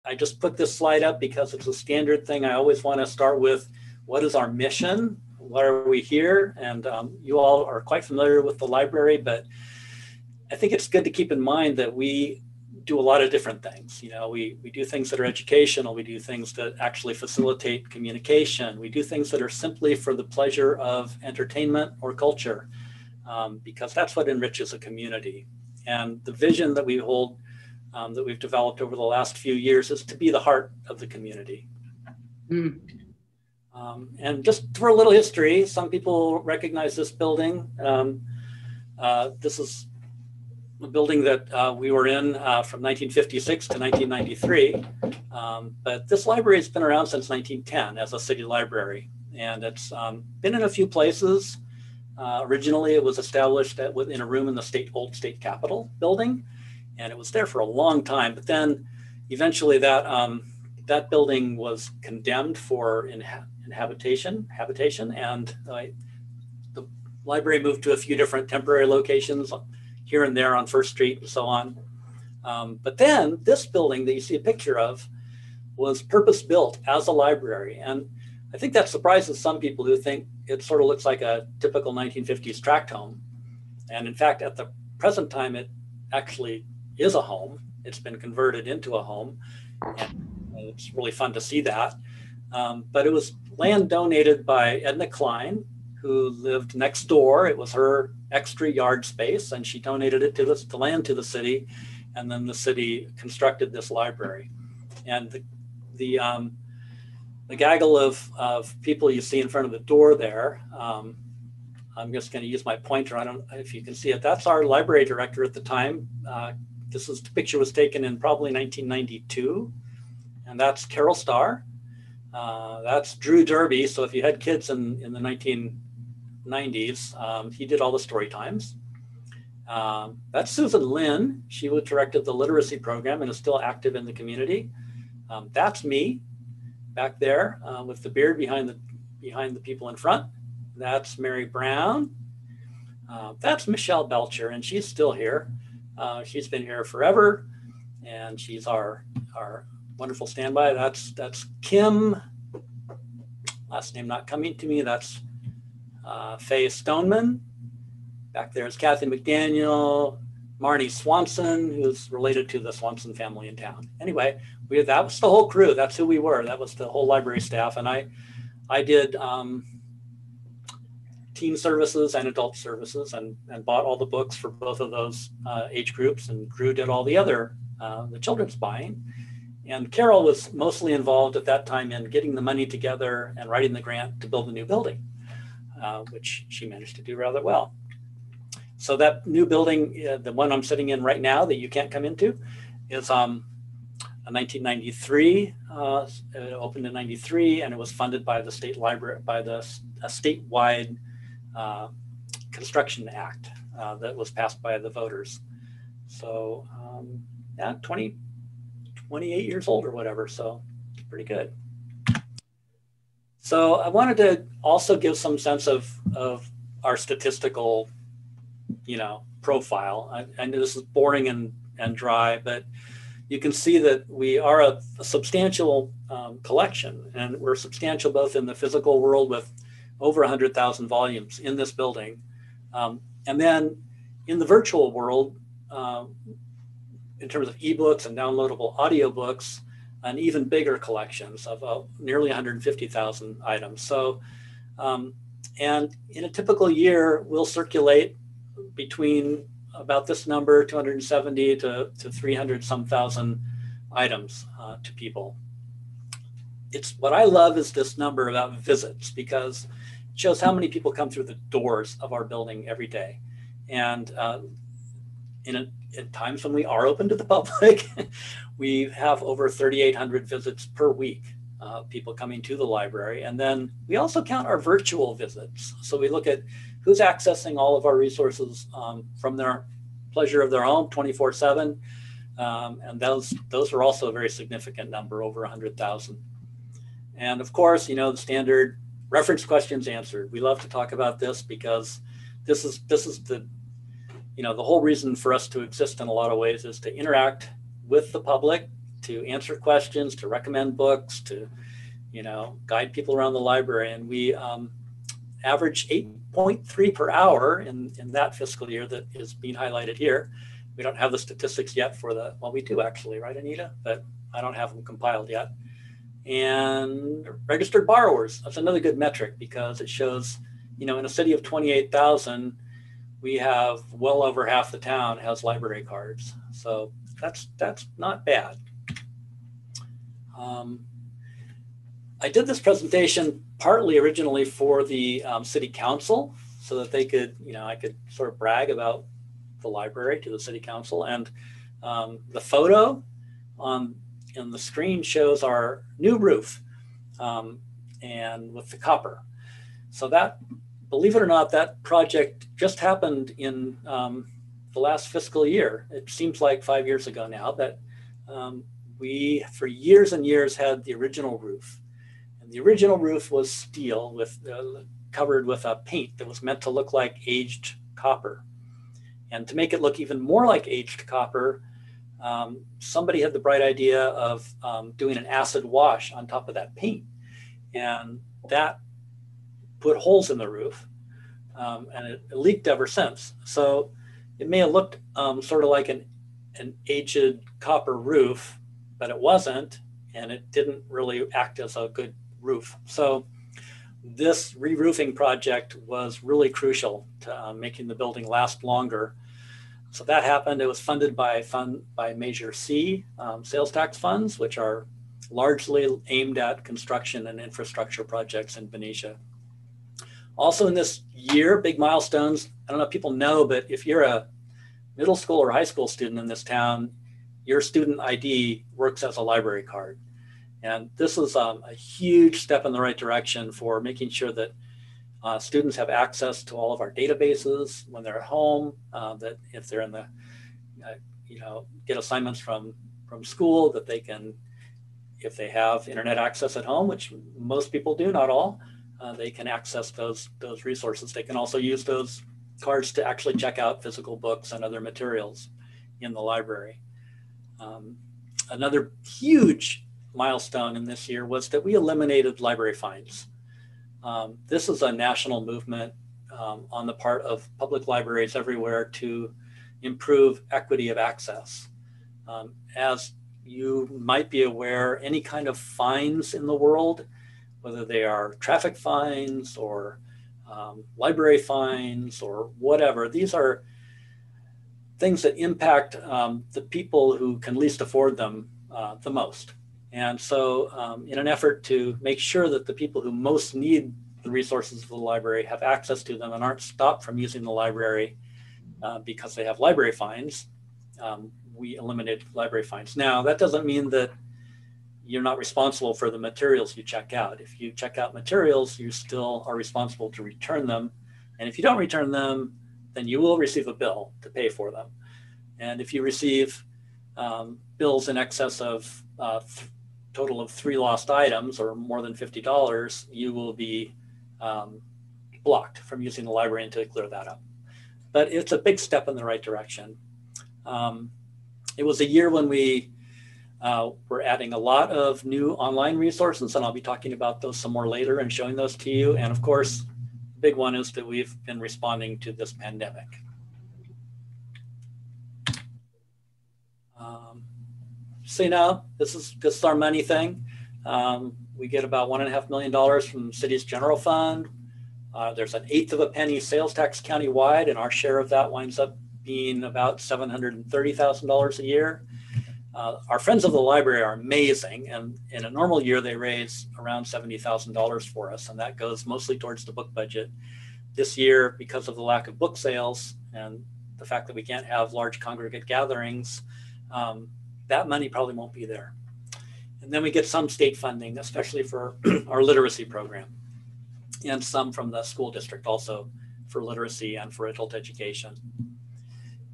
I just put this slide up because it's a standard thing. I always want to start with, what is our mission? Why are we here? And you all are quite familiar with the library, but I think it's good to keep in mind that we do a lot of different things. You know, we do things that are educational. We do things that actually facilitate communication. We do things that are simply for the pleasure of entertainment or culture, because that's what enriches a community. And the vision that we hold, that we've developed over the last few years, is to be the heart of the community. Mm. And just for a little history, some people recognize this building. This is a building that we were in from 1956 to 1993. But this library has been around since 1910 as a city library. And it's been in a few places. Originally, it was established in a room in the old state capitol building. And it was there for a long time. But then eventually that building was condemned for habitation, and the library moved to a few different temporary locations here and there on First Street and so on. But then this building that you see a picture of was purpose built as a library. And I think that surprises some people who think it sort of looks like a typical 1950s tract home. And in fact, at the present time, it actually is a home. It's been converted into a home. And it's really fun to see that. But it was land donated by Edna Klein, who lived next door. It was her extra yard space, and she donated it to the land to the city. And then the city constructed this library. And the gaggle of people you see in front of the door there, I'm just going to use my pointer. I don't know if you can see it. That's our library director at the time. The picture was taken in probably 1992. And that's Carol Starr. That's Drew Derby. So if you had kids in the 1990s, he did all the story times. That's Susan Lynn. She directed the literacy program and is still active in the community. That's me back there with the beard behind the people in front. That's Mary Brown. That's Michelle Belcher, and she's still here. She's been here forever, and she's our wonderful standby. That's Kim, last name not coming to me. That's Faye Stoneman. Back there is Kathy McDaniel, Marnie Swanson, who's related to the Swanson family in town. Anyway, that was the whole crew. That's who we were. That was the whole library staff. And I did teen services and adult services, and bought all the books for both of those age groups. And Drew did all the other, the children's buying. And Carol was mostly involved at that time in getting the money together and writing the grant to build the new building, which she managed to do rather well. So that new building, the one I'm sitting in right now that you can't come into, is a 1993. It opened in 93, and it was funded by the state library, by a statewide construction act that was passed by the voters. So yeah, 28 years old or whatever, so it's pretty good. So I wanted to also give some sense of our statistical, profile. I know this is boring and dry, but you can see that we are a substantial collection, and we're substantial both in the physical world with over 100,000 volumes in this building, and then in the virtual world, in terms of ebooks and downloadable audiobooks, an even bigger collections of nearly 150,000 items. So, and in a typical year, we'll circulate between about this number, 270 to 300 some thousand items to people. It's what I love is this number about visits, because it shows how many people come through the doors of our building every day. And in times when we are open to the public, we have over 3,800 visits per week, people coming to the library. And then we also count our virtual visits. So we look at who's accessing all of our resources from their pleasure of their own 24/7. And those are also a very significant number, over 100,000. And of course, the standard reference questions answered. We love to talk about this because this is the the whole reason for us to exist in a lot of ways is to interact with the public to answer questions, to recommend books, to, guide people around the library. And we average 8.3 per hour in that fiscal year that is being highlighted here. We don't have the statistics yet for well, we do actually, right, Anita? But I don't have them compiled yet. And registered borrowers, that's another good metric because it shows, in a city of 28,000, we have well over half the town has library cards. So that's not bad. I did this presentation partly originally for the city council so that they could, I could sort of brag about the library to the city council. And the photo on the screen shows our new roof and with the copper. So that, believe it or not, that project just happened in the last fiscal year. It seems like 5 years ago now that we, for years and years, had the original roof. And the original roof was steel with covered with a paint that was meant to look like aged copper. And to make it look even more like aged copper, somebody had the bright idea of doing an acid wash on top of that paint. And that put holes in the roof, and it leaked ever since. So it may have looked sort of like an aged copper roof, but it wasn't, and it didn't really act as a good roof. So this re-roofing project was really crucial to making the building last longer. So that happened. It was funded by Measure C sales tax funds, which are largely aimed at construction and infrastructure projects in Benicia. Also in this year, big milestones. I don't know if people know, but if you're a middle school or high school student in this town, your student ID works as a library card. And this is a huge step in the right direction for making sure that students have access to all of our databases when they're at home, that if they're in the, get assignments from school, that they can, if they have internet access at home, which most people do, not all, they can access those resources. They can also use those cards to actually check out physical books and other materials in the library. Another huge milestone in this year was that we eliminated library fines. This is a national movement on the part of public libraries everywhere to improve equity of access. As you might be aware, any kind of fines in the world, whether they are traffic fines or library fines or whatever, these are things that impact the people who can least afford them the most. And so in an effort to make sure that the people who most need the resources of the library have access to them and aren't stopped from using the library because they have library fines, we eliminated library fines. Now, that doesn't mean that you're not responsible for the materials you check out. If you check out materials, you still are responsible to return them. And if you don't return them, then you will receive a bill to pay for them. And if you receive bills in excess of total of 3 lost items or more than $50, you will be blocked from using the library until you clear that up. But it's a big step in the right direction. It was a year when we were adding a lot of new online resources, and I'll be talking about those some more later and showing those to you. And of course, the big one is that we've been responding to this pandemic. So this is our money thing. We get about $1.5 million from the city's general fund. There's an 1/8 of a penny sales tax countywide, and our share of that winds up being about $730,000 a year. Our friends of the library are amazing, and in a normal year they raise around $70,000 for us, and that goes mostly towards the book budget. This year, because of the lack of book sales and the fact that we can't have large congregate gatherings, that money probably won't be there. And then we get some state funding, especially for our literacy program, and some from the school district also for literacy and for adult education.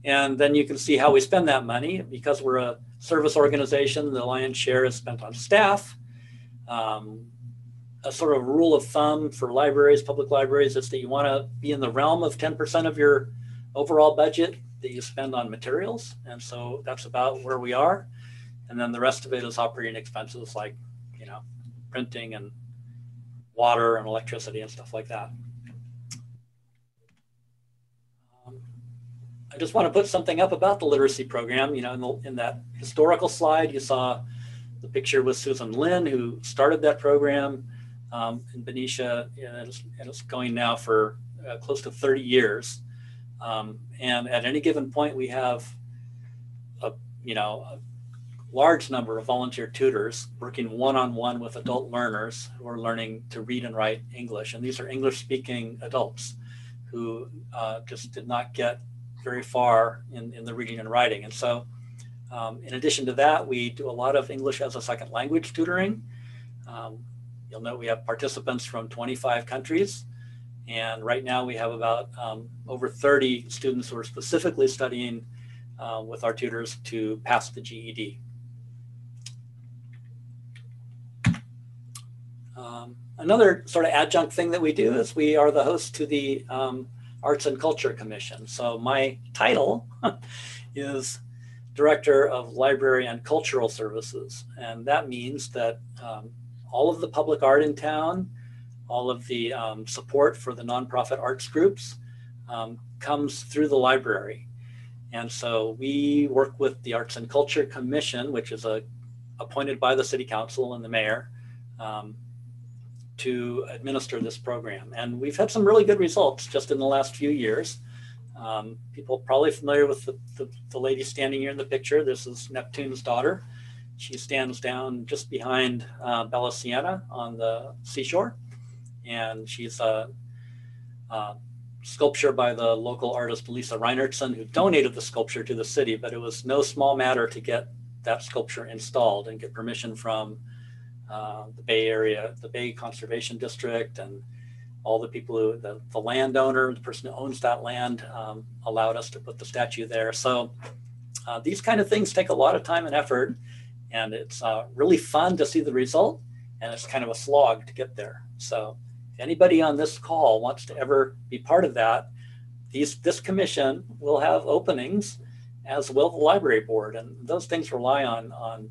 And then you can see how we spend that money. Because we're a service organization, the lion's share is spent on staff. A sort of rule of thumb for libraries, public libraries, is that you want to be in the realm of 10% of your overall budget that you spend on materials. And so that's about where we are. And then the rest of it is operating expenses like, printing and water and electricity and stuff like that. I just want to put something up about the literacy program. In that historical slide, you saw the picture with Susan Lynn, who started that program in Benicia, and it's going now for close to 30 years. And at any given point, we have a large number of volunteer tutors working one-on-one with adult learners who are learning to read and write English. And these are English-speaking adults who just did not get very far in the reading and writing. And so in addition to that, we do a lot of English as a second language tutoring. You'll note we have participants from 25 countries. And right now we have about over 30 students who are specifically studying with our tutors to pass the GED. Another sort of adjunct thing that we do is we are the host to the Arts and Culture Commission. So my title is Director of Library and Cultural Services. And that means that all of the public art in town, all of the support for the nonprofit arts groups comes through the library. And so we work with the Arts and Culture Commission, which is appointed by the City Council and the Mayor, to administer this program. And we've had some really good results just in the last few years. People are probably familiar with the lady standing here in the picture. This is Neptune's daughter. She stands down just behind Bella Sienna on the seashore. And she's a sculpture by the local artist Lisa Reinertsen, who donated the sculpture to the city, but it was no small matter to get that sculpture installed and get permission from the Bay Area, the Bay Conservation District, and all the people who, the landowner, the person who owns that land, allowed us to put the statue there. So these kind of things take a lot of time and effort, and it's really fun to see the result, and it's kind of a slog to get there. So if anybody on this call wants to ever be part of that, this commission will have openings, as will the library board, and those things rely on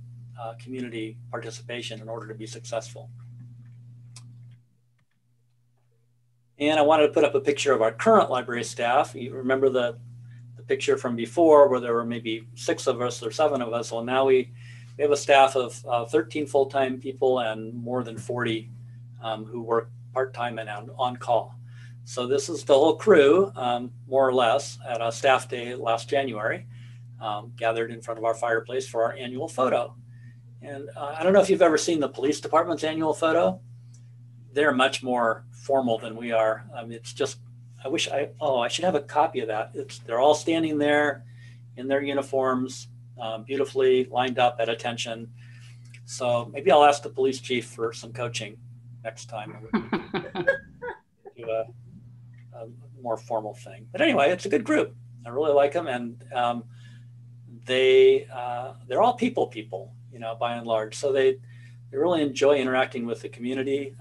community participation in order to be successful. And I wanted to put up a picture of our current library staff. You remember the picture from before where there were maybe 6 of us or 7 of us. Well, now we have a staff of 13 full-time people and more than 40 who work part-time and on call. So this is the whole crew, more or less, at a staff day last January, gathered in front of our fireplace for our annual photo. And I don't know if you've ever seen the police department's annual photo. They're much more formal than we are. I mean, it's just, I should have a copy of that. They're all standing there in their uniforms, beautifully lined up at attention. So maybe I'll ask the police chief for some coaching next time. Do a more formal thing. But anyway, it's a good group. I really like them, and they're all people, by and large. So they really enjoy interacting with the community.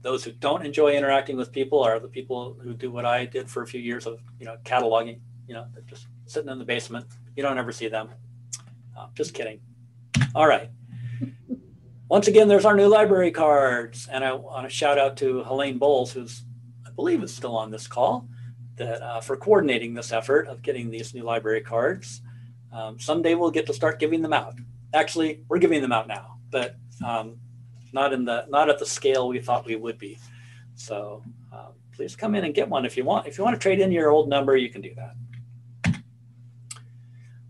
Those who don't enjoy interacting with people are the people who do what I did for a few years of, cataloging. They're just sitting in the basement. You don't ever see them. Just kidding. All right. Once again, there's our new library cards. And I want to shout out to Helene Bowles, who's, I believe, is still on this call, that for coordinating this effort of getting these new library cards. Someday we'll get to start giving them out. Actually, we're giving them out now, but not at the scale we thought we would be. So please come in and get one if you want. If you want to trade in your old number, you can do that.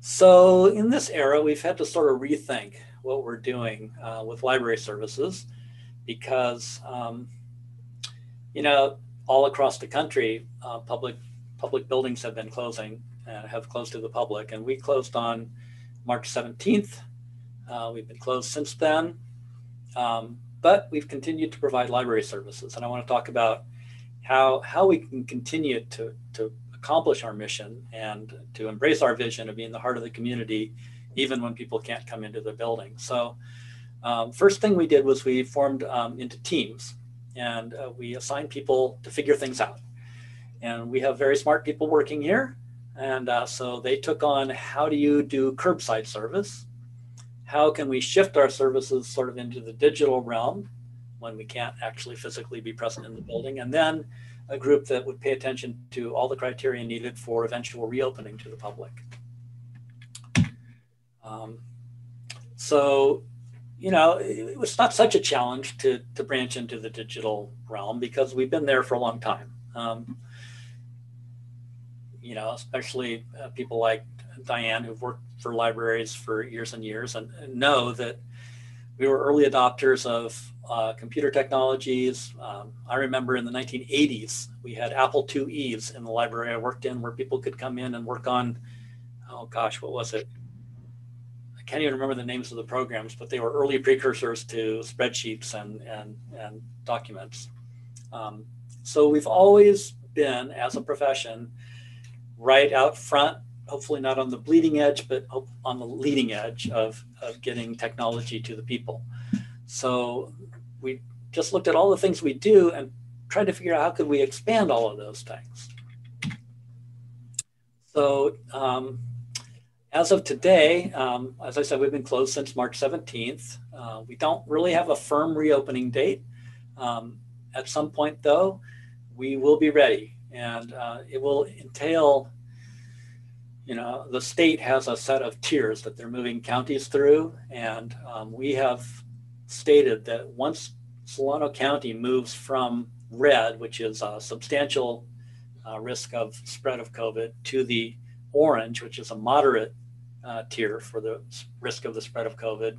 So in this era, we've had to sort of rethink what we're doing with library services, because all across the country, public buildings have been closing and have closed to the public, and we closed on March 17th. We've been closed since then, but we've continued to provide library services. And I want to talk about how we can continue to accomplish our mission and to embrace our vision of being the heart of the community, even when people can't come into the building. So first thing we did was we formed into teams, and we assigned people to figure things out. And we have very smart people working here. And so they took on, how do you do curbside service? how can we shift our services sort of into the digital realm when we can't actually physically be present in the building, and then a group that would pay attention to all the criteria needed for eventual reopening to the public. So, you know, it was not such a challenge to branch into the digital realm because we've been there for a long time. You know, especially people like Diane, who've worked for libraries for years and years, and know that we were early adopters of computer technologies. I remember in the 1980s, we had Apple IIe's in the library I worked in, where people could come in and work on, oh gosh, what was it? I can't even remember the names of the programs, but they were early precursors to spreadsheets and documents. So we've always been, as a profession, right out front, hopefully not on the bleeding edge, but on the leading edge of getting technology to the people. So we just looked at all the things we do and tried to figure out how could we expand all of those things. So as of today, as I said, we've been closed since March 17th. We don't really have a firm reopening date. At some point though, we will be ready, and it will entail, you know, the state has a set of tiers that they're moving counties through, and we have stated that once Solano County moves from red, which is a substantial risk of spread of COVID, to the orange, which is a moderate tier for the risk of the spread of COVID.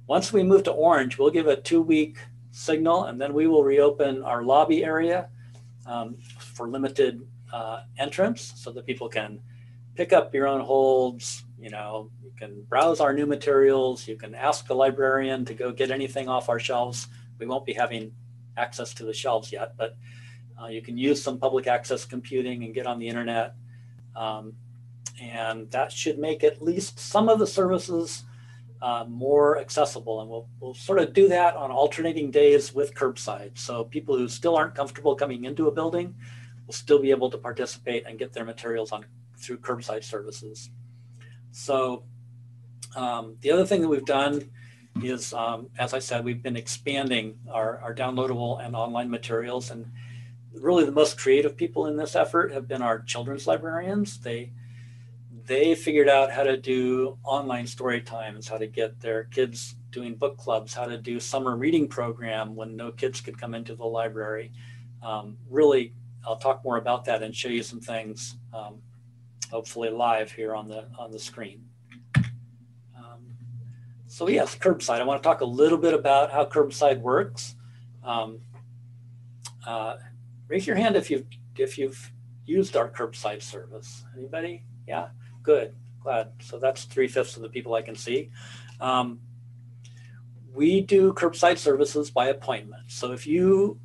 Once we move to orange, we'll give a 2-week signal, and then we will reopen our lobby area for limited entrance so that people can pick up your own holds. You know, you can browse our new materials. You can ask the librarian to go get anything off our shelves. We won't be having access to the shelves yet, but you can use some public access computing and get on the internet. And that should make at least some of the services more accessible. And we'll sort of do that on alternating days with curbside. So people who still aren't comfortable coming into a building will still be able to participate and get their materials through curbside services. So the other thing that we've done is, as I said, we've been expanding our downloadable and online materials. And really the most creative people in this effort have been our children's librarians. They figured out how to do online story times, how to get their kids doing book clubs, how to do summer reading program when no kids could come into the library. Really, I'll talk more about that and show you some things, hopefully live here on the screen. So yes, curbside. I want to talk a little bit about how curbside works. Raise your hand if you've used our curbside service. Anybody? Yeah, good, glad. So that's 3/5 of the people I can see. We do curbside services by appointment. So if you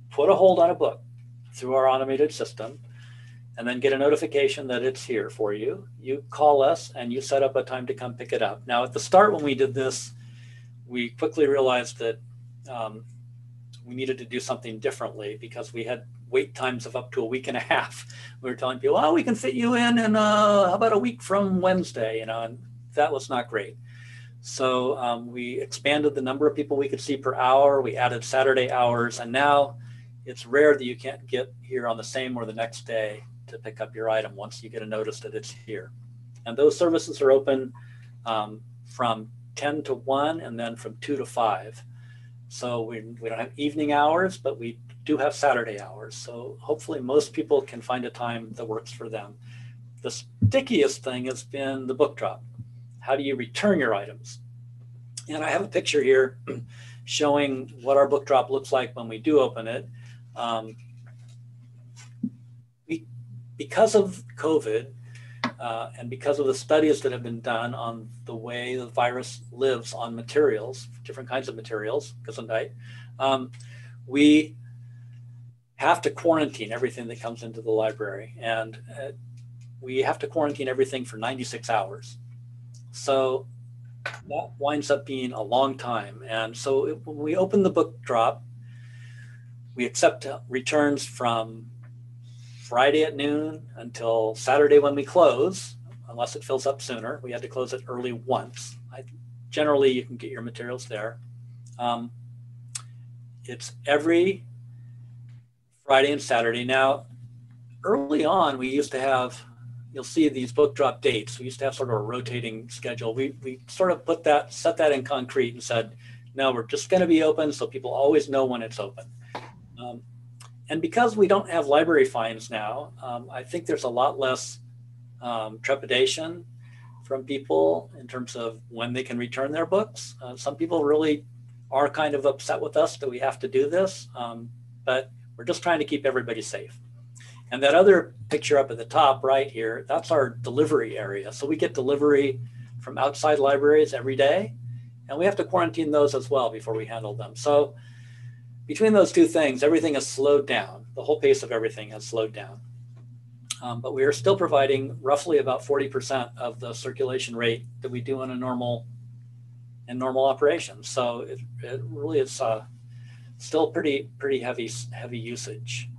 put a hold on a book through our automated system and then get a notification that it's here for you, you call us and you set up a time to come pick it up. Now at the start when we did this, we quickly realized that we needed to do something differently because we had wait times of up to a week and a half. We were telling people, oh, we can fit you in how about a week from Wednesday, you know, and that was not great. So we expanded the number of people we could see per hour. We added Saturday hours, and now it's rare that you can't get here on the same or the next day to pick up your item once you get a notice that it's here. And those services are open from 10 to 1 and then from 2 to 5. So we don't have evening hours, but we do have Saturday hours. So hopefully most people can find a time that works for them. The stickiest thing has been the book drop. How do you return your items? And I have a picture here showing what our book drop looks like when we do open it. Because of COVID and because of the studies that have been done on the way the virus lives on materials, different kinds of materials, Gesundheit, we have to quarantine everything that comes into the library. And we have to quarantine everything for 96 hours. So that winds up being a long time. And so when we open the book drop, we accept returns from Friday at noon until Saturday when we close, unless it fills up sooner. We had to close it early once. generally you can get your materials there. It's every Friday and Saturday. Now, early on, we used to have, you'll see these book drop dates. We used to have sort of a rotating schedule. We sort of set that in concrete and said, no, we're just going to be open so people always know when it's open. And because we don't have library fines now, I think there's a lot less trepidation from people in terms of when they can return their books. Some people really are kind of upset with us that we have to do this, but we're just trying to keep everybody safe. And that other picture up at the top right here, that's our delivery area. So we get delivery from outside libraries every day, and we have to quarantine those as well before we handle them. So between those two things, everything has slowed down. The whole pace of everything has slowed down. But we are still providing roughly about 40% of the circulation rate that we do in normal operations. So it really is still pretty heavy usage.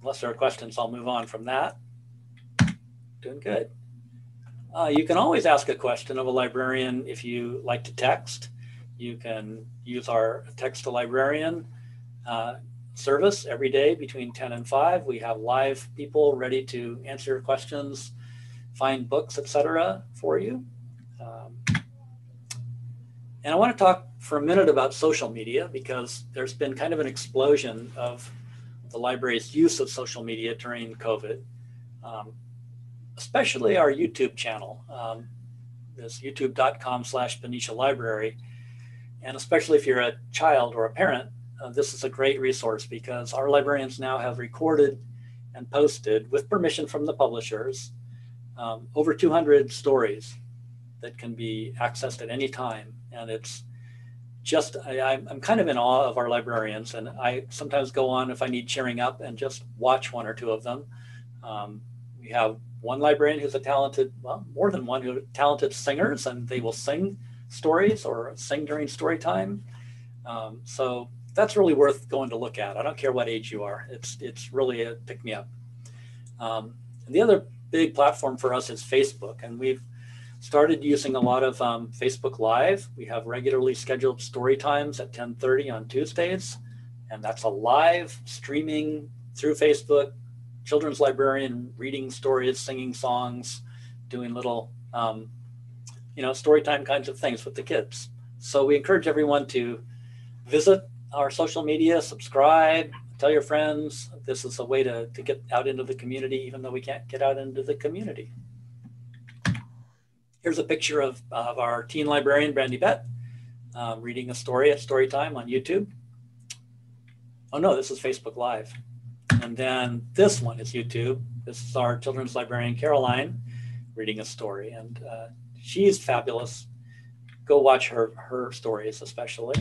Unless there are questions, I'll move on from that. Doing good. You can always ask a question of a librarian if you like to text. You can use our text to librarian service every day between 10 and 5. We have live people ready to answer your questions, find books, etc. for you. And I want to talk for a minute about social media, because there's been kind of an explosion of the library's use of social media during COVID, especially our YouTube channel, this youtube.com/Benicia Library. And especially if you're a child or a parent, this is a great resource, because our librarians now have recorded and posted, with permission from the publishers, over 200 stories that can be accessed at any time. And it's just, I'm kind of in awe of our librarians, and I sometimes go on if I need cheering up and just watch one or two of them. We have one librarian who's a talented, well, more than one, who are talented singers, and they will sing stories or sing during story time. So that's really worth going to look at. I don't care what age you are. It's really a pick me up. And the other big platform for us is Facebook, and we've started using a lot of Facebook Live. We have regularly scheduled story times at 10:30 on Tuesdays, and that's a live streaming through Facebook, children's librarian reading stories, singing songs, doing little story time kinds of things with the kids. So we encourage everyone to visit our social media, subscribe, tell your friends. This is a way to get out into the community, even though we can't get out into the community. Here's a picture of our teen librarian, Brandy Bett, reading a story at story time on YouTube. Oh no, this is Facebook Live. And then this one is YouTube. This is our children's librarian, Caroline, reading a story. And she's fabulous. Go watch her stories, especially.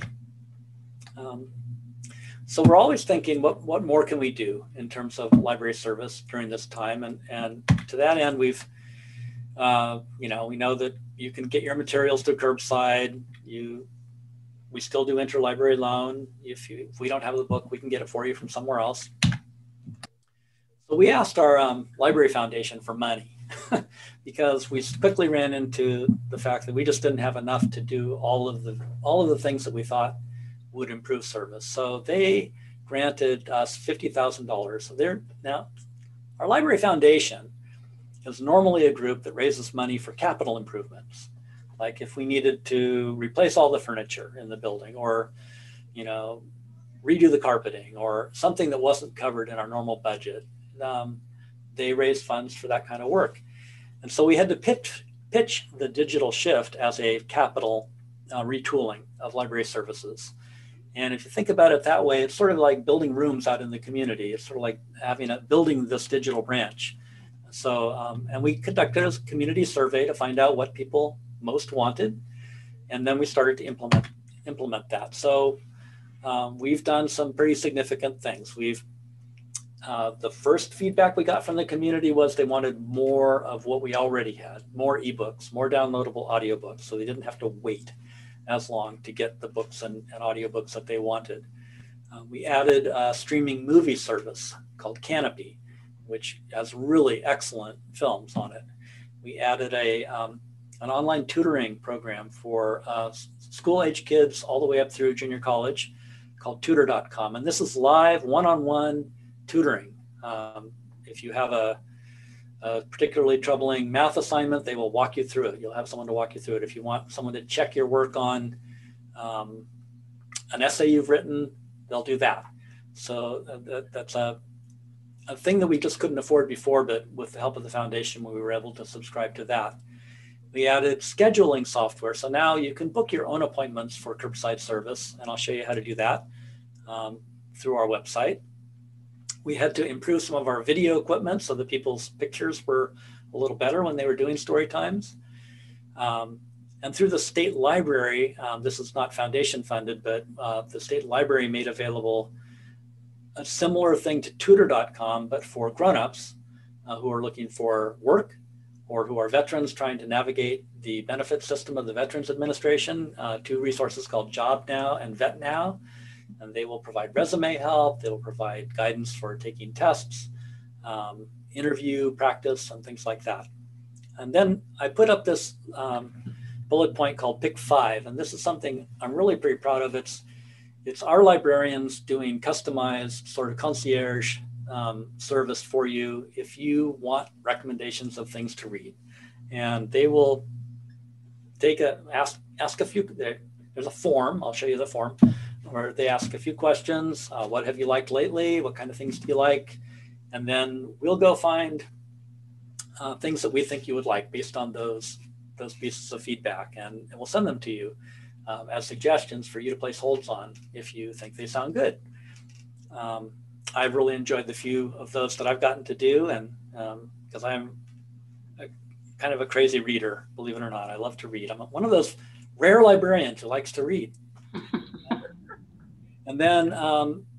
So we're always thinking, what more can we do in terms of library service during this time? And to that end, we've, we know that you can get your materials to curbside. We still do interlibrary loan. If we don't have the book, we can get it for you from somewhere else. So we asked our library foundation for money because we quickly ran into the fact that we just didn't have enough to do all of the things that we thought would improve service. So they granted us $50,000. So now our library foundation is normally a group that raises money for capital improvements. Like if we needed to replace all the furniture in the building, or, redo the carpeting, or something that wasn't covered in our normal budget, they raised funds for that kind of work. And so we had to pitch the digital shift as a capital retooling of library services. And if you think about it that way, it's sort of like building rooms out in the community. It's sort of like building this digital branch. So, and we conducted a community survey to find out what people most wanted. And then we started to implement that. So we've done some pretty significant things. The first feedback we got from the community was they wanted more of what we already had, more ebooks, more downloadable audiobooks, so they didn't have to wait as long to get the books and audiobooks that they wanted. We added a streaming movie service called Canopy, which has really excellent films on it. We added a an online tutoring program for school-age kids all the way up through junior college called tutor.com. And this is live one-on-one tutoring. If you have a particularly troubling math assignment, they will walk you through it. You'll have someone to walk you through it. If you want someone to check your work on an essay you've written, they'll do that. So that's a thing that we just couldn't afford before, but with the help of the foundation, we were able to subscribe to that. We added scheduling software. So now you can book your own appointments for curbside service, and I'll show you how to do that through our website. We had to improve some of our video equipment so that people's pictures were a little better when they were doing story times. And through the state library, this is not foundation funded, but the state library made available a similar thing to tutor.com, but for grown-ups who are looking for work or who are veterans trying to navigate the benefit system of the Veterans Administration, two resources called Job Now and Vet Now. And they will provide resume help, they will provide guidance for taking tests, interview practice, and things like that. And then I put up this bullet point called Pick 5, and this is something I'm really pretty proud of. It's our librarians doing customized sort of concierge service for you if you want recommendations of things to read. And they will ask a few, there's a form, I'll show you the form, where they ask a few questions. What have you liked lately? What kind of things do you like? And then we'll go find things that we think you would like based on those pieces of feedback, and we'll send them to you as suggestions for you to place holds on if you think they sound good. I've really enjoyed the few of those that I've gotten to do, and because I'm kind of a crazy reader, believe it or not. I love to read. I'm one of those rare librarians who likes to read. And then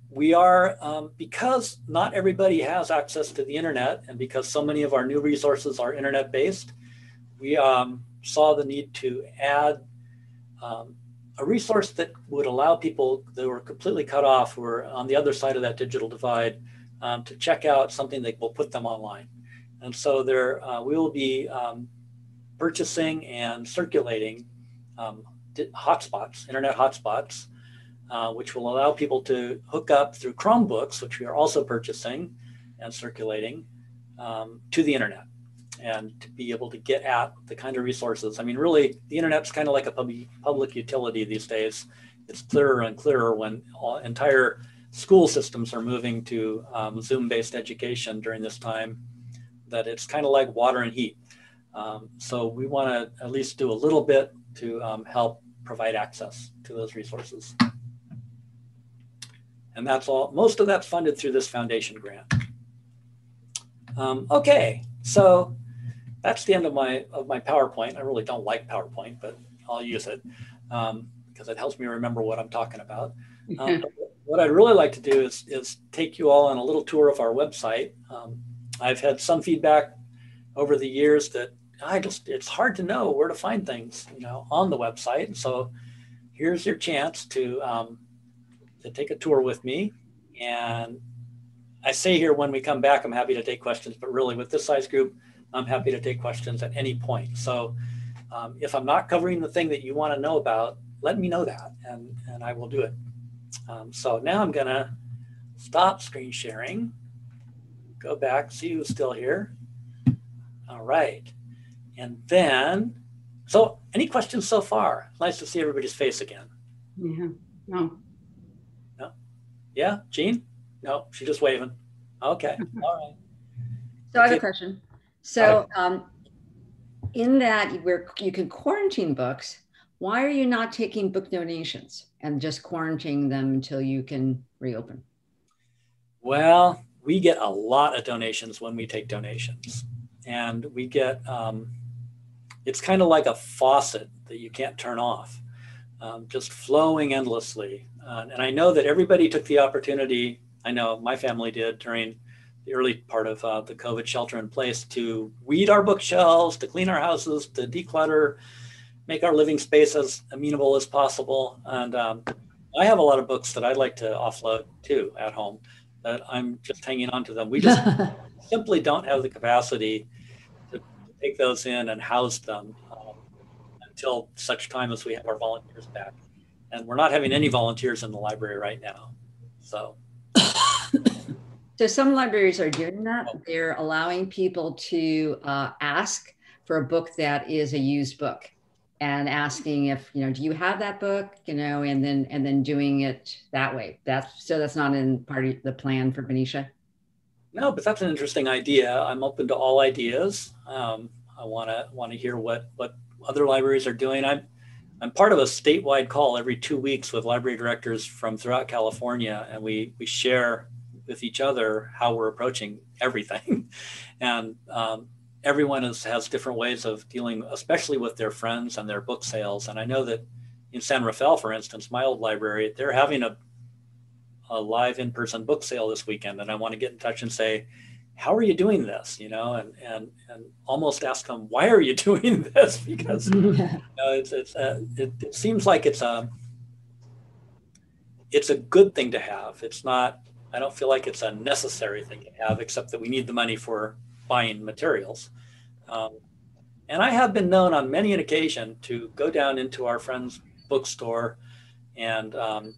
we are, because not everybody has access to the internet, and because so many of our new resources are internet-based, we saw the need to add a resource that would allow people that were completely cut off, who are on the other side of that digital divide, to check out something that will put them online. And so there, we will be purchasing and circulating hotspots, internet hotspots, which will allow people to hook up through Chromebooks, which we are also purchasing and circulating, to the internet, and to be able to get at the kind of resources. I mean, really, the internet's kind of like a public utility these days. It's clearer and clearer when entire school systems are moving to Zoom-based education during this time, that it's kind of like water and heat. So we want to at least do a little bit to help provide access to those resources. And that's all. Most of that's funded through this foundation grant. Okay, so that's the end of my PowerPoint. I really don't like PowerPoint, but I'll use it because it helps me remember what I'm talking about. What I'd really like to do is take you all on a little tour of our website. I've had some feedback over the years that it's hard to know where to find things, on the website. So here's your chance to take a tour with me. And I say here, when we come back, I'm happy to take questions, but really with this size group, I'm happy to take questions at any point. So if I'm not covering the thing that you want to know about, let me know that, and I will do it. So now I'm gonna stop screen sharing, go back, see who's still here. All right. And then, so any questions so far? Nice to see everybody's face again. Yeah, no. No? Yeah, Jean? No, she's just waving. Okay, all right. So I have a question. So in that where you can quarantine books, why are you not taking book donations and just quarantining them until you can reopen? Well, we get a lot of donations when we take donations. And we get, it's kind of like a faucet that you can't turn off, just flowing endlessly. And I know that everybody took the opportunity, I know my family did during the early part of the COVID shelter in place, to weed our bookshelves, to clean our houses, to declutter, make our living space as amenable as possible. And I have a lot of books that I'd like to offload too at home, that I'm just hanging on to them. We just simply don't have the capacity to take those in and house them. until such time as we have our volunteers back. And we're not having any volunteers in the library right now. So. So some libraries are doing that. They're allowing people to ask for a book that is a used book, and asking if, do you have that book, and then doing it that way. That's not in part of the plan for Benicia. No, but that's an interesting idea. I'm open to all ideas. I want to hear what other libraries are doing. I'm part of a statewide call every 2 weeks with library directors from throughout California, and we share with each other how we're approaching everything. And everyone has different ways of dealing, especially with their friends and their book sales. And I know that in San Rafael, for instance, my old library, they're having a live in-person book sale this weekend. And I want to get in touch and say, how are you doing this? And almost ask them, why are you doing this? Because it seems like it's a good thing to have. It's not, I don't feel like it's a necessary thing to have, except that we need the money for buying materials. And I have been known on many an occasion to go down into our friend's bookstore and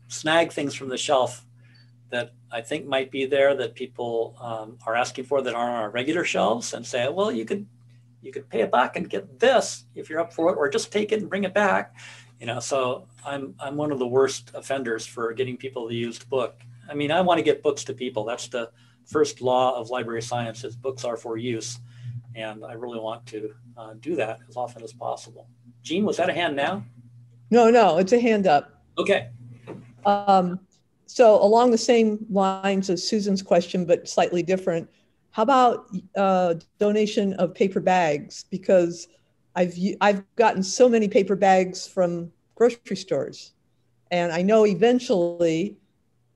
snag things from the shelf that I think might be there that people are asking for that aren't on our regular shelves, and say, well, you could pay $1 and get this if you're up for it, or just take it and bring it back. So I'm one of the worst offenders for getting people the used book. I mean, I want to get books to people. That's the first law of library science, is books are for use. And I really want to do that as often as possible. Jean, was that a hand now? No, it's a hand up. Okay. So along the same lines as Susan's question, but slightly different, how about donation of paper bags? Because I've gotten so many paper bags from grocery stores. And I know eventually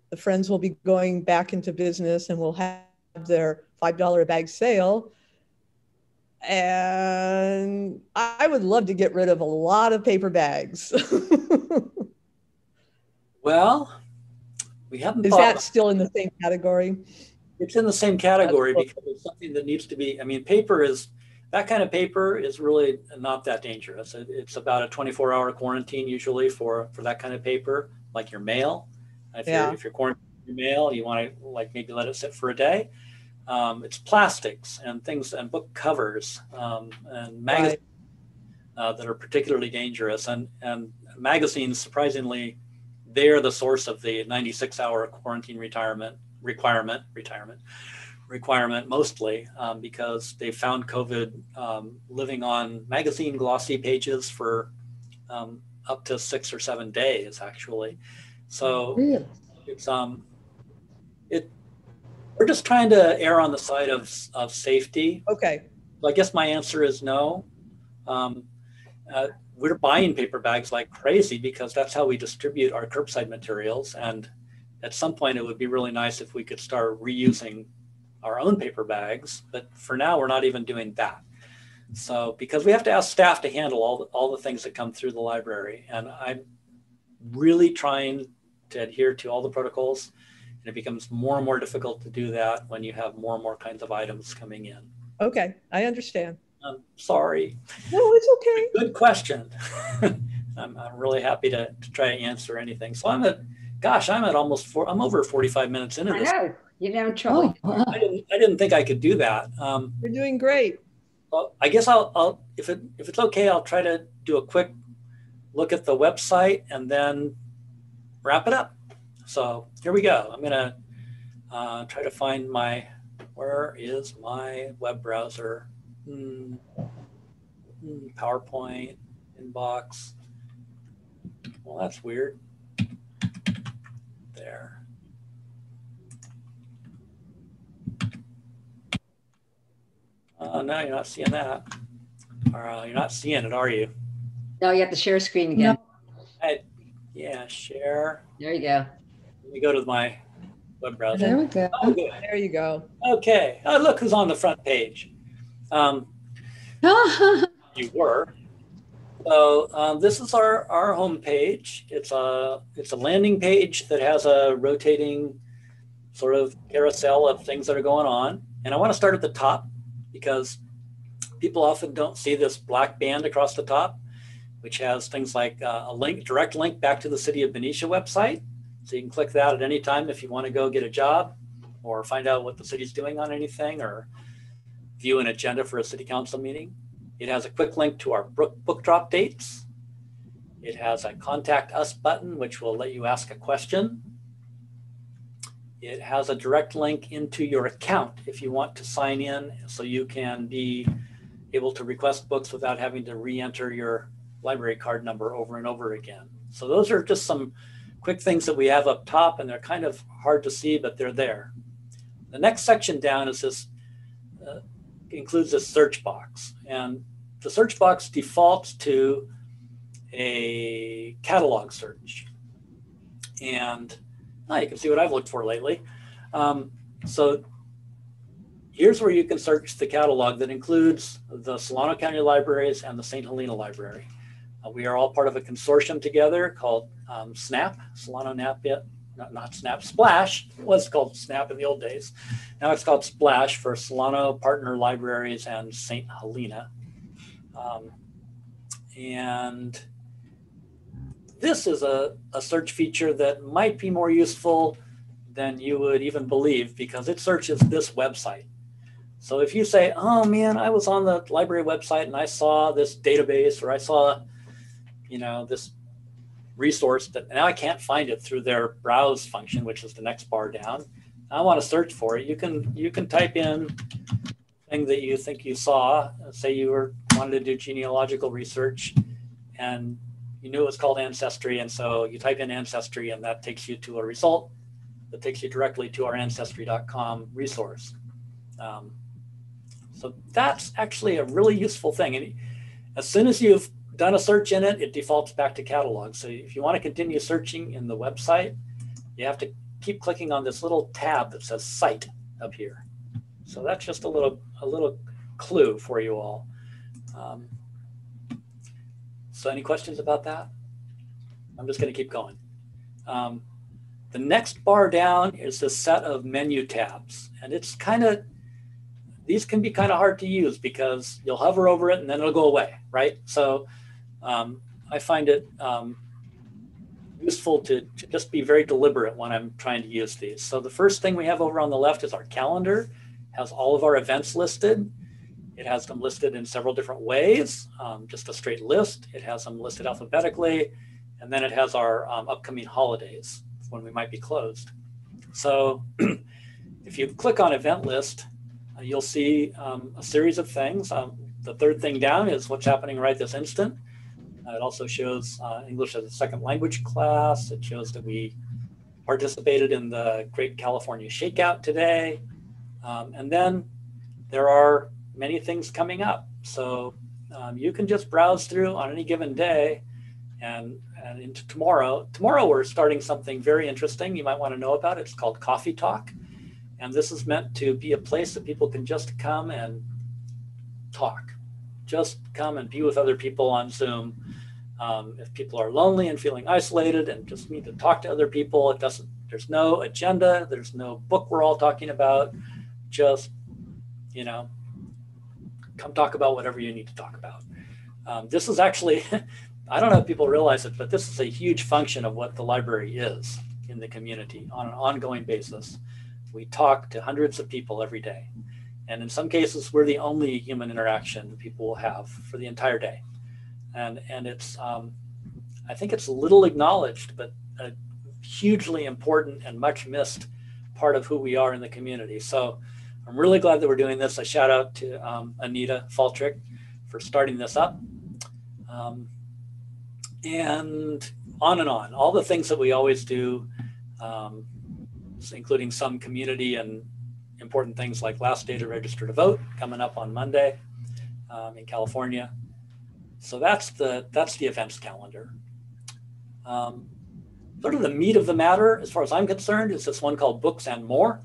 the friends will be going back into business and will have their $5 a bag sale. And I would love to get rid of a lot of paper bags. Well, we haven't. Is that still in the same category? It's in the same category because it's something that needs to be, that kind of paper is really not that dangerous. It's about a 24-hour quarantine usually for that kind of paper, like your mail. If you're quarantining your mail, you want to maybe let it sit for a day. It's plastics and things and book covers and magazines that are particularly dangerous. And magazines, surprisingly, they're the source of the 96-hour quarantine requirement mostly because they found COVID living on magazine glossy pages for up to 6 or 7 days, actually. So really? We're just trying to err on the side of safety. Okay. So I guess my answer is no. We're buying paper bags like crazy because that's how we distribute our curbside materials. And at some point, it would be really nice if we could start reusing our own paper bags. But for now, we're not even doing that. So because we have to ask staff to handle all the things that come through the library. And I'm really trying to adhere to all the protocols. And it becomes more and more difficult to do that when you have more and more kinds of items coming in. Okay, I understand. I'm sorry. No, it's okay. Good question. I'm really happy to try to answer anything. So I'm over 45 minutes into this. I know, you're having trouble. Oh, wow. I didn't think I could do that. You're doing great. Well, I guess I'll if it's okay, I'll try to do a quick look at the website and then wrap it up. So here we go. I'm gonna try to find where is my web browser? PowerPoint, inbox. Well, that's weird. There. No, you're not seeing that. Or you're not seeing it, are you? No, you have to share screen again. Yeah, share. There you go. Let me go to my web browser. There we go. Oh, good. There you go. Okay. Oh, look who's on the front page. You were. So this is our home page. It's a landing page that has a rotating sort of carousel of things that are going on. And I want to start at the top because people often don't see this black band across the top. which has things like a direct link back to the City of Benicia website. So you can click that at any time if you want to go get a job or find out what the city's doing on anything or view an agenda for a city council meeting. It has a quick link to our book drop dates. It has a contact us button, which will let you ask a question. It has a direct link into your account if you want to sign in so you can be able to request books without having to re-enter your library card number over and over again. So those are just some quick things that we have up top, and they're kind of hard to see, but they're there. The next section down is this, includes this search box. And the search box defaults to a catalog search. And you can see what I've looked for lately. So here's where you can search the catalog that includes the Solano County Libraries and the St. Helena Library. We are all part of a consortium together called SNAP, Solano NAPIT, not SNAP, Splash. It was called SNAP in the old days. Now it's called Splash for Solano Partner Libraries and St. Helena. And this is a search feature that might be more useful than you would even believe because it searches this website. So if you say, oh man, I was on the library website and I saw this database or I saw, this resource that now I can't find it through their browse function, which is the next bar down. I want to search for it. You can type in thing that you think you saw. Say you wanted to do genealogical research and you knew it was called Ancestry, and so you type in Ancestry and that takes you to a result that takes you directly to our Ancestry.com resource. So that's actually a really useful thing. And as soon as you've done a search in it, it defaults back to catalog. So if you want to continue searching in the website, you have to keep clicking on this little tab that says Cite up here. So that's just a little clue for you all. So any questions about that? I'm just going to keep going. The next bar down is a set of menu tabs, and it's these can be kind of hard to use because you'll hover over it and then it'll go away, right? So I find it useful to just be very deliberate when I'm trying to use these. So the first thing we have over on the left is our calendar. It has all of our events listed. It has them listed in several different ways, just a straight list. It has them listed alphabetically, and then it has our upcoming holidays when we might be closed. So if you click on event list, you'll see a series of things. The third thing down is what's happening right this instant. It also shows English as a second language class. It shows that we participated in the Great California Shakeout today. And then there are many things coming up. So you can just browse through on any given day and into tomorrow. Tomorrow we're starting something very interesting you might want to know about. It's called Coffee Talk. And this is meant to be a place that people can just come and talk. Just come and be with other people on Zoom. If people are lonely and feeling isolated and just need to talk to other people, there's no agenda, there's no book we're all talking about. Just, come talk about whatever you need to talk about. This is actually, I don't know if people realize it, but this is a huge function of what the library is in the community on an ongoing basis. We talk to hundreds of people every day. And in some cases, we're the only human interaction people will have for the entire day. And it's, I think it's little acknowledged, but a hugely important and much missed part of who we are in the community. So I'm really glad that we're doing this. A shout out to Anita Faltrick for starting this up. And on, all the things that we always do, including some community and important things like last day to register to vote coming up on Monday in California. So that's the events calendar. Sort of the meat of the matter, as far as I'm concerned, is this one called Books and More.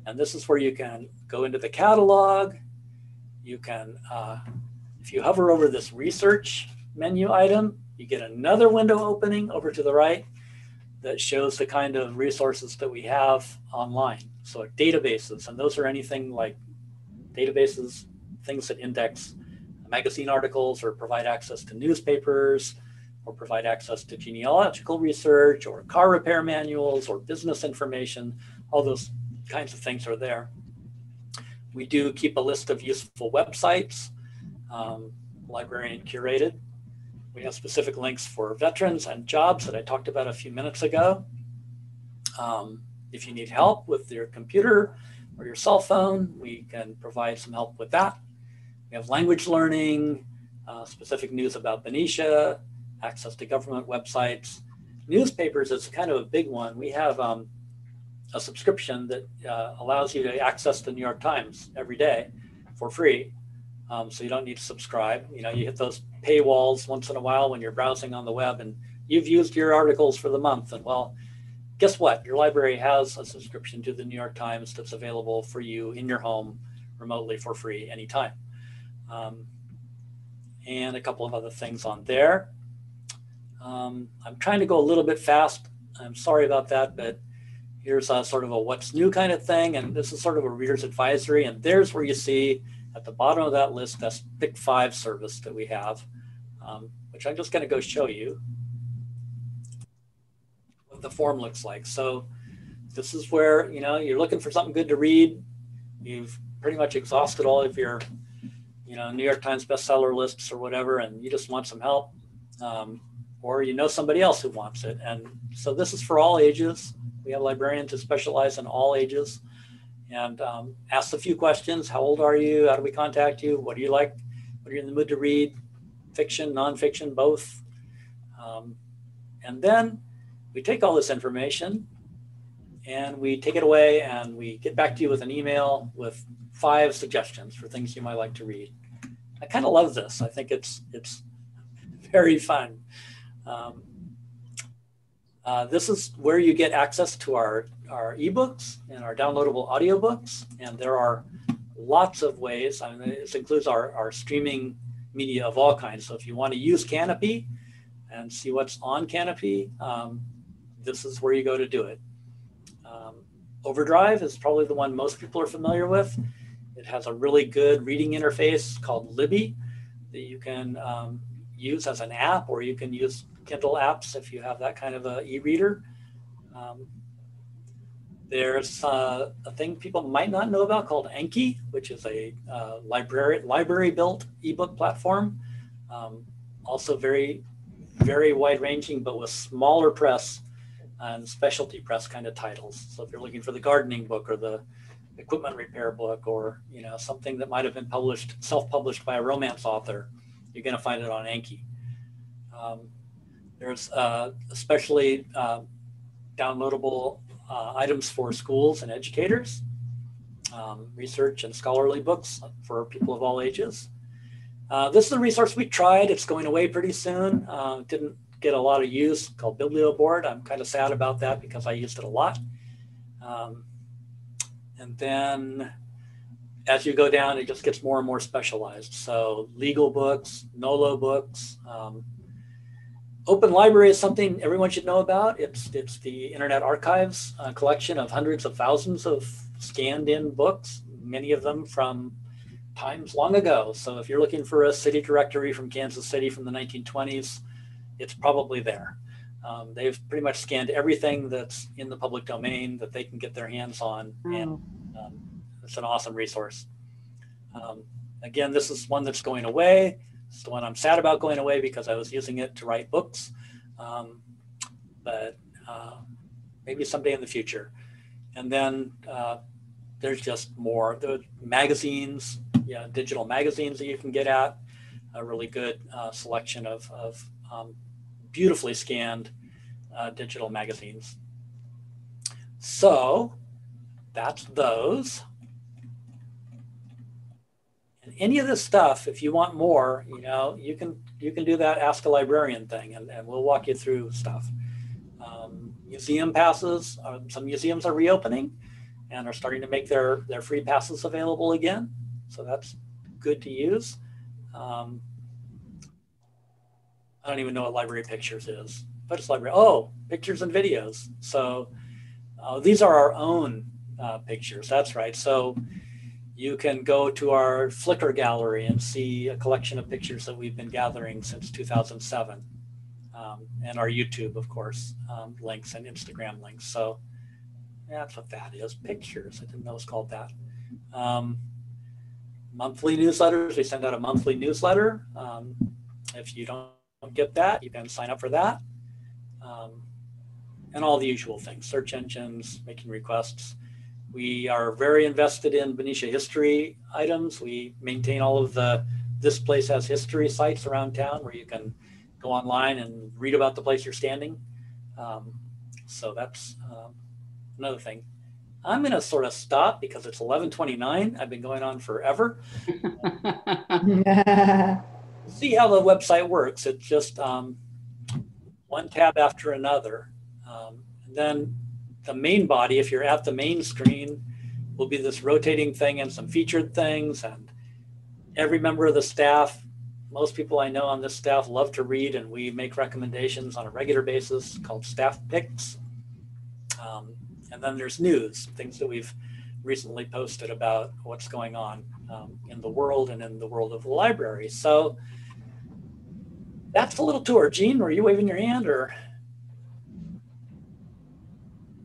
And this is where you can go into the catalog. You can, if you hover over this research menu item, you get another window opening over to the right that shows the kind of resources that we have online. So databases, and those are anything like databases, things that index magazine articles or provide access to newspapers or provide access to genealogical research or car repair manuals or business information. All those kinds of things are there. We do keep a list of useful websites, librarian curated. We have specific links for veterans and jobs that I talked about a few minutes ago. If you need help with your computer or your cell phone, we can provide some help with that. We have language learning, specific news about Benicia, access to government websites. Newspapers is kind of a big one. We have a subscription that allows you to access the New York Times every day for free. So you don't need to subscribe. You know, you hit those paywalls once in a while when you're browsing on the web and you've used your articles for the month. And well, guess what? Your library has a subscription to the New York Times that's available for you in your home remotely for free anytime. And a couple of other things on there. I'm trying to go a little bit fast. I'm sorry about that, but here's a sort of a what's new kind of thing. And this is sort of a reader's advisory. And there's where you see at the bottom of that list, that's Pick 5 service that we have, which I'm just going to go show you what the form looks like. So this is where, you know, you're looking for something good to read. You've pretty much exhausted all of your, you know, New York Times bestseller lists or whatever, and you just want some help. Or you know somebody else who wants it. And so this is for all ages. We have librarians who specialize in all ages. And ask a few questions. How old are you? How do we contact you? What do you like? What are you in the mood to read? Fiction, nonfiction, both. And then we take all this information and we take it away and we get back to you with an email with 5 suggestions for things you might like to read. I kind of love this. I think it's very fun. This is where you get access to our ebooks and our downloadable audiobooks. And there are lots of ways. I mean, this includes our streaming media of all kinds. So if you want to use Canopy and see what's on Canopy, this is where you go to do it. Overdrive is probably the one most people are familiar with. It has a really good reading interface called Libby that you can use as an app, or you can use Kindle apps if you have that kind of a e-reader. There's a thing people might not know about called Anki, which is a library-built ebook platform. Also very, very wide-ranging, but with smaller press and specialty press kind of titles. So if you're looking for the gardening book or the equipment repair book, or you know something that might have been published, self-published by a romance author, you're going to find it on Anki. There's especially downloadable items for schools and educators, research and scholarly books for people of all ages. This is a resource we tried. It's going away pretty soon. Didn't get a lot of use, called BiblioBoard. I'm kind of sad about that because I used it a lot. And then as you go down, it just gets more and more specialized. So legal books, NOLO books. Open Library is something everyone should know about. It's the Internet Archive's collection of hundreds of thousands of scanned in books, many of them from times long ago. So if you're looking for a city directory from Kansas City from the 1920s, it's probably there. They've pretty much scanned everything that's in the public domain that they can get their hands on. And it's an awesome resource. Again, this is one that's going away. It's the one I'm sad about going away because I was using it to write books. But maybe someday in the future. And then there's just more. The magazines, digital magazines that you can get at. A really good selection of beautifully scanned digital magazines. So that's those. And any of this stuff, if you want more, you can do that Ask a Librarian thing, and we'll walk you through stuff. Museum passes, some museums are reopening and are starting to make their free passes available again. So that's good to use. I don't even know what Library Pictures is, but it's library. Oh, pictures and videos. So these are our own pictures. That's right. So you can go to our Flickr gallery and see a collection of pictures that we've been gathering since 2007. And our YouTube, of course, links and Instagram links. So yeah, that's what that is, pictures. I didn't know it was called that. Monthly newsletters, we send out a monthly newsletter. If you don't get that, you can sign up for that. And all the usual things, search engines, making requests. We are very invested in Benicia history items. We maintain all of the This Place Has History sites around town where you can go online and read about the place you're standing. So that's another thing. I'm going to sort of stop because it's 11:29. I've been going on forever. See how the website works. It's just one tab after another. And then the main body, if you're at the main screen, will be this rotating thing and some featured things. And every member of the staff, most people I know on this staff love to read, and we make recommendations on a regular basis called staff picks. And then there's news, things that we've recently posted about what's going on in the world and in the world of the library. So that's a little tour. Jean, were you waving your hand or?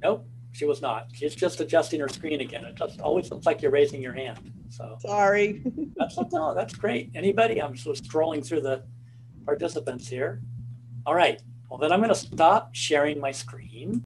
Nope, she was not. She's just adjusting her screen again. It just always looks like you're raising your hand. So Sorry. no, that's great. Anybody? I'm sort of scrolling through the participants here. All right. Well, then I'm going to stop sharing my screen.